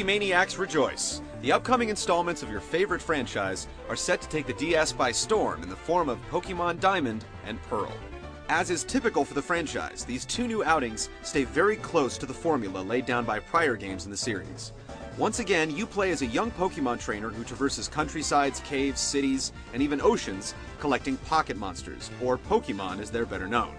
Maniacs, rejoice! The upcoming installments of your favorite franchise are set to take the DS by storm in the form of Pokemon Diamond and Pearl. As is typical for the franchise, these two new outings stay very close to the formula laid down by prior games in the series. Once again, you play as a young Pokemon trainer who traverses countrysides, caves, cities, and even oceans, collecting pocket monsters, or Pokemon as they're better known.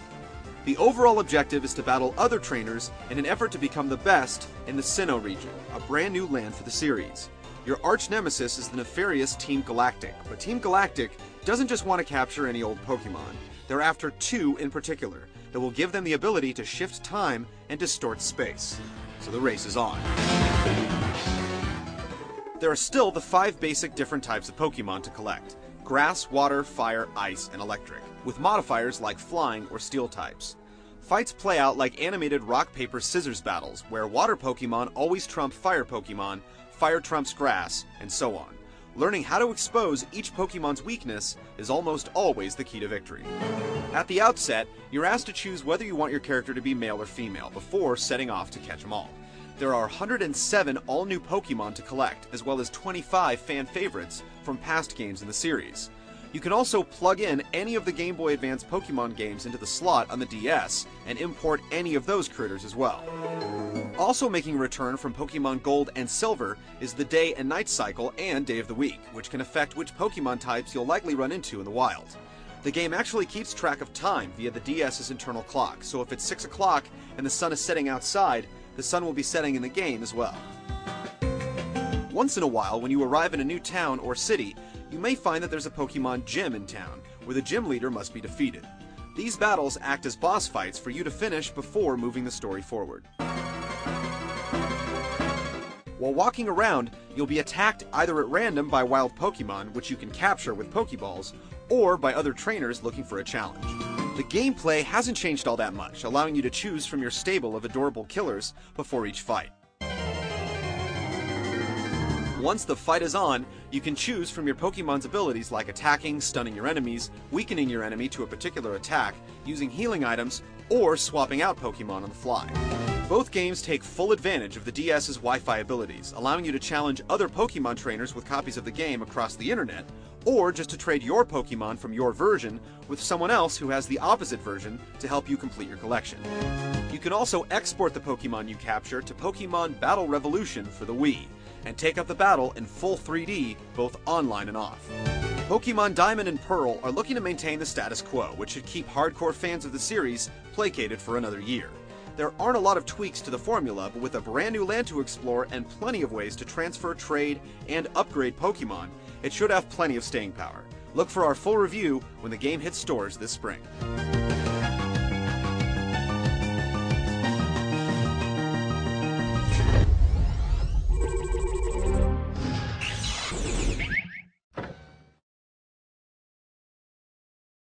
The overall objective is to battle other trainers in an effort to become the best in the Sinnoh region, a brand new land for the series. Your arch-nemesis is the nefarious Team Galactic, but Team Galactic doesn't just want to capture any old Pokemon. They're after two in particular that will give them the ability to shift time and distort space. So the race is on. There are still the 5 basic different types of Pokemon to collect: grass, water, fire, ice, and electric, with modifiers like flying or steel types. Fights play out like animated rock, paper, scissors battles, where water Pokemon always trump fire Pokemon, fire trumps grass, and so on. Learning how to expose each Pokemon's weakness is almost always the key to victory. At the outset, you're asked to choose whether you want your character to be male or female before setting off to catch them all. There are 107 all-new Pokemon to collect, as well as 25 fan favorites from past games in the series. You can also plug in any of the Game Boy Advance Pokemon games into the slot on the DS, and import any of those critters as well. Also making a return from Pokemon Gold and Silver is the Day and Night Cycle and Day of the Week, which can affect which Pokemon types you'll likely run into in the wild. The game actually keeps track of time via the DS's internal clock, so if it's 6 o'clock and the sun is setting outside, the sun will be setting in the game as well. Once in a while, when you arrive in a new town or city, you may find that there's a Pokemon gym in town, where the gym leader must be defeated. These battles act as boss fights for you to finish before moving the story forward. While walking around, you'll be attacked either at random by wild Pokemon, which you can capture with Pokeballs, or by other trainers looking for a challenge. The gameplay hasn't changed all that much, allowing you to choose from your stable of adorable killers before each fight. Once the fight is on, you can choose from your Pokemon's abilities like attacking, stunning your enemies, weakening your enemy to a particular attack, using healing items, or swapping out Pokemon on the fly. Both games take full advantage of the DS's Wi-Fi abilities, allowing you to challenge other Pokemon trainers with copies of the game across the internet, or just to trade your Pokemon from your version with someone else who has the opposite version to help you complete your collection. You can also export the Pokemon you capture to Pokemon Battle Revolution for the Wii, and take up the battle in full 3D, both online and off. Pokemon Diamond and Pearl are looking to maintain the status quo, which should keep hardcore fans of the series placated for another year. There aren't a lot of tweaks to the formula, but with a brand new land to explore and plenty of ways to transfer, trade, and upgrade Pokemon, it should have plenty of staying power. Look for our full review when the game hits stores this spring.